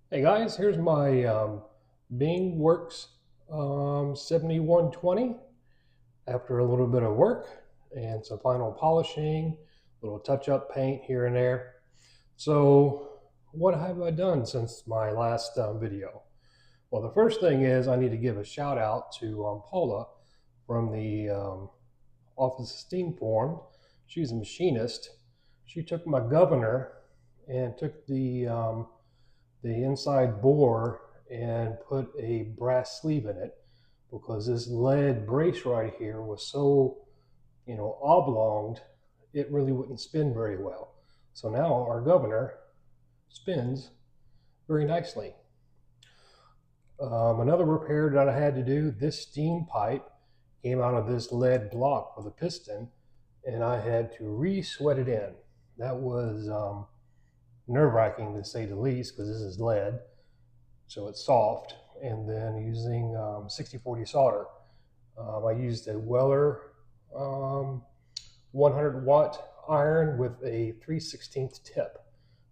Hey guys, here's my Bing Works 7120 after a little bit of work and some final polishing, little touch-up paint here and there. So what have I done since my last video? Well, the first thing is I need to give a shout out to Paula from the Office of Steam Form. She's a machinist. She took my governor and took the inside bore and put a brass sleeve in it because this lead brace right here was so, oblonged, it really wouldn't spin very well. So now our governor spins very nicely. Another repair that I had to do, this steam pipe came out of this lead block for the piston, and I had to re-sweat it in. That was nerve-wracking to say the least because this is lead, so it's soft. And then using 6040 solder, I used a Weller 100-watt iron with a 3/16 tip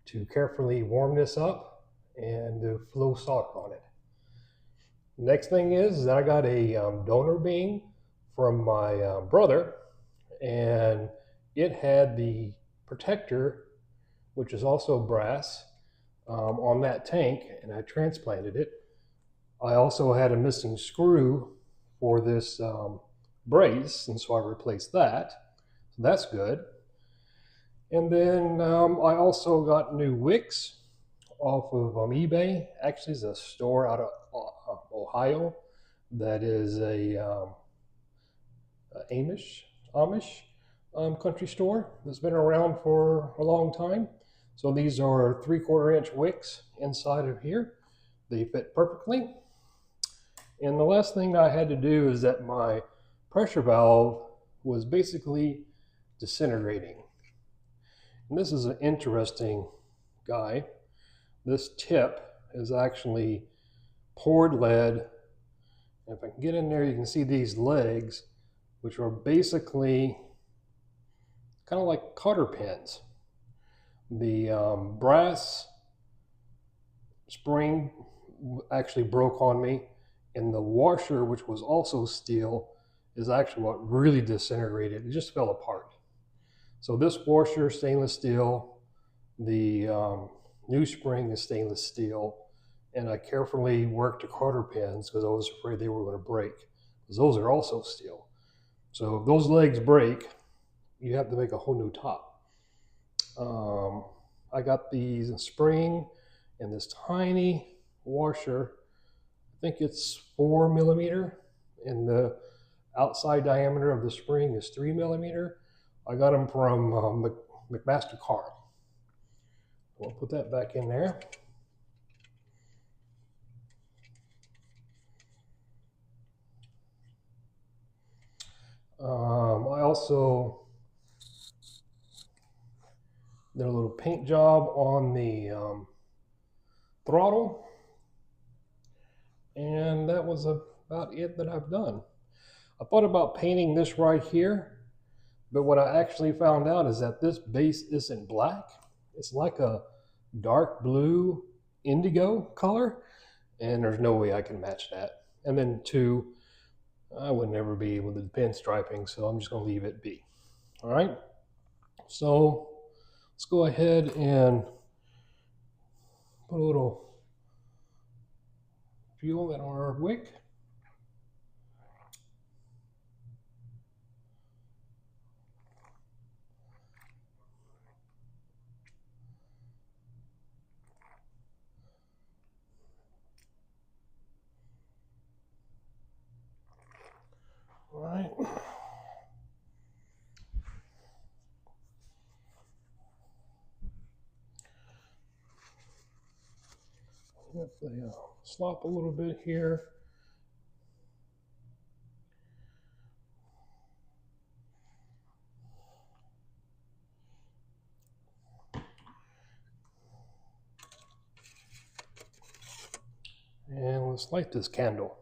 to carefully warm this up and to flow solder on it. Next thing is that I got a donor beam from my brother, and it had the protector, which is also brass, on that tank, and I transplanted it. I also had a missing screw for this brace, and so I replaced that. So that's good. And then I also got new wicks off of eBay. Actually, it's a store out of Ohio that is a Amish country store that's been around for a long time. So these are 3/4 inch wicks inside of here. They fit perfectly. And the last thing I had to do is that my pressure valve was basically disintegrating. And this is an interesting guy. This tip is actually poured lead. And if I can get in there, you can see these legs, which are basically kind of like cotter pins. The brass spring actually broke on me, and the washer, which was also steel, is actually what really disintegrated. It just fell apart. So this washer, stainless steel, the new spring is stainless steel, and I carefully worked the cotter pins because I was afraid they were going to break, because those are also steel. So if those legs break, you have to make a whole new top. I got these spring and this tiny washer. I think it's 4 millimeter, and the outside diameter of the spring is 3 millimeter. I got them from McMaster-Carr. We'll put that back in there. I also did a little paint job on the throttle, and that was about it that I've done. I thought about painting this right here, but what I actually found out is that this base isn't black. It's like a dark blue indigo color, and there's no way I can match that. And then two, I would never be able to do pinstriping, so I'm just going to leave it be. All right, so let's go ahead and put a little fuel in our wick. All right. If they slop a little bit here. And let's light this candle.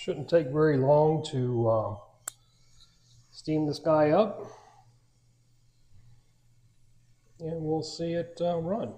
Shouldn't take very long to steam this guy up, and we'll see it run.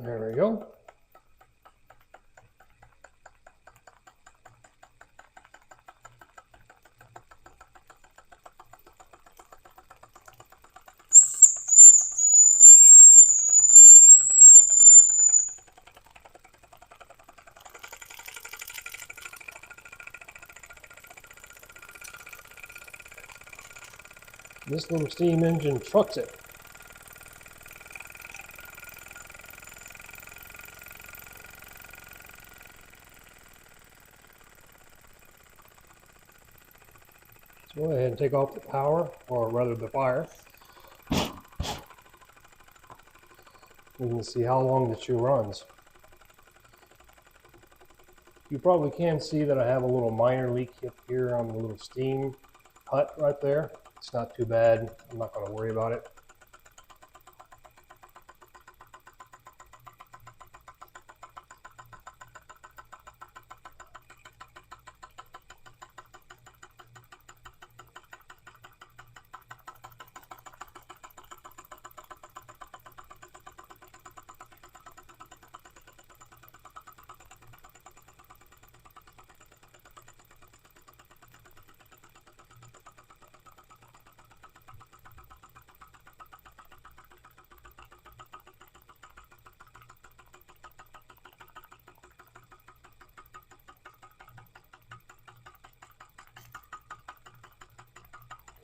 There we go. This little steam engine trucks it. So go ahead and take off the power, or rather the fire. You can see how long the shoe runs. You probably can see that I have a little minor leak up here on the little steam hut right there. It's not too bad. I'm not going to worry about it.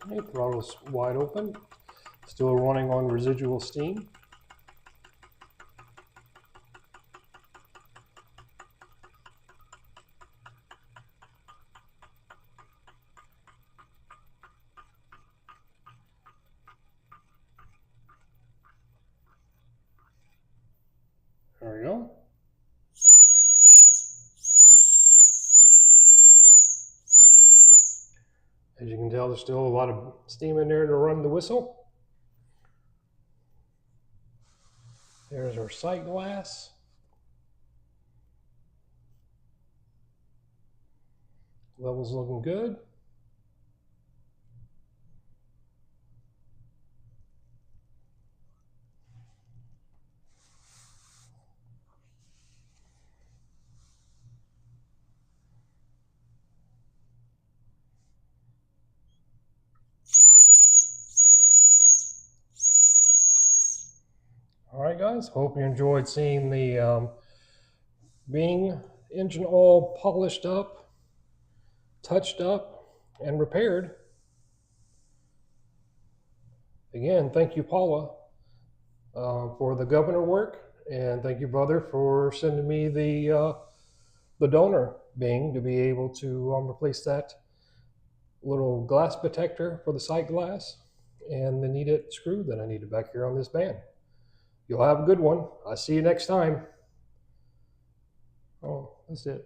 Okay, throttle's wide open, still running on residual steam. There we go. As you can tell, there's still a lot of steam in there to run the whistle. There's our sight glass. Level's looking good. All right, guys, hope you enjoyed seeing the Bing engine all polished up, touched up, and repaired. Again, thank you, Paula, for the governor work, and thank you, brother, for sending me the donor Bing to be able to replace that little glass protector for the sight glass and the needed screw that I needed back here on this band. You'll have a good one. I'll see you next time. Oh, that's it.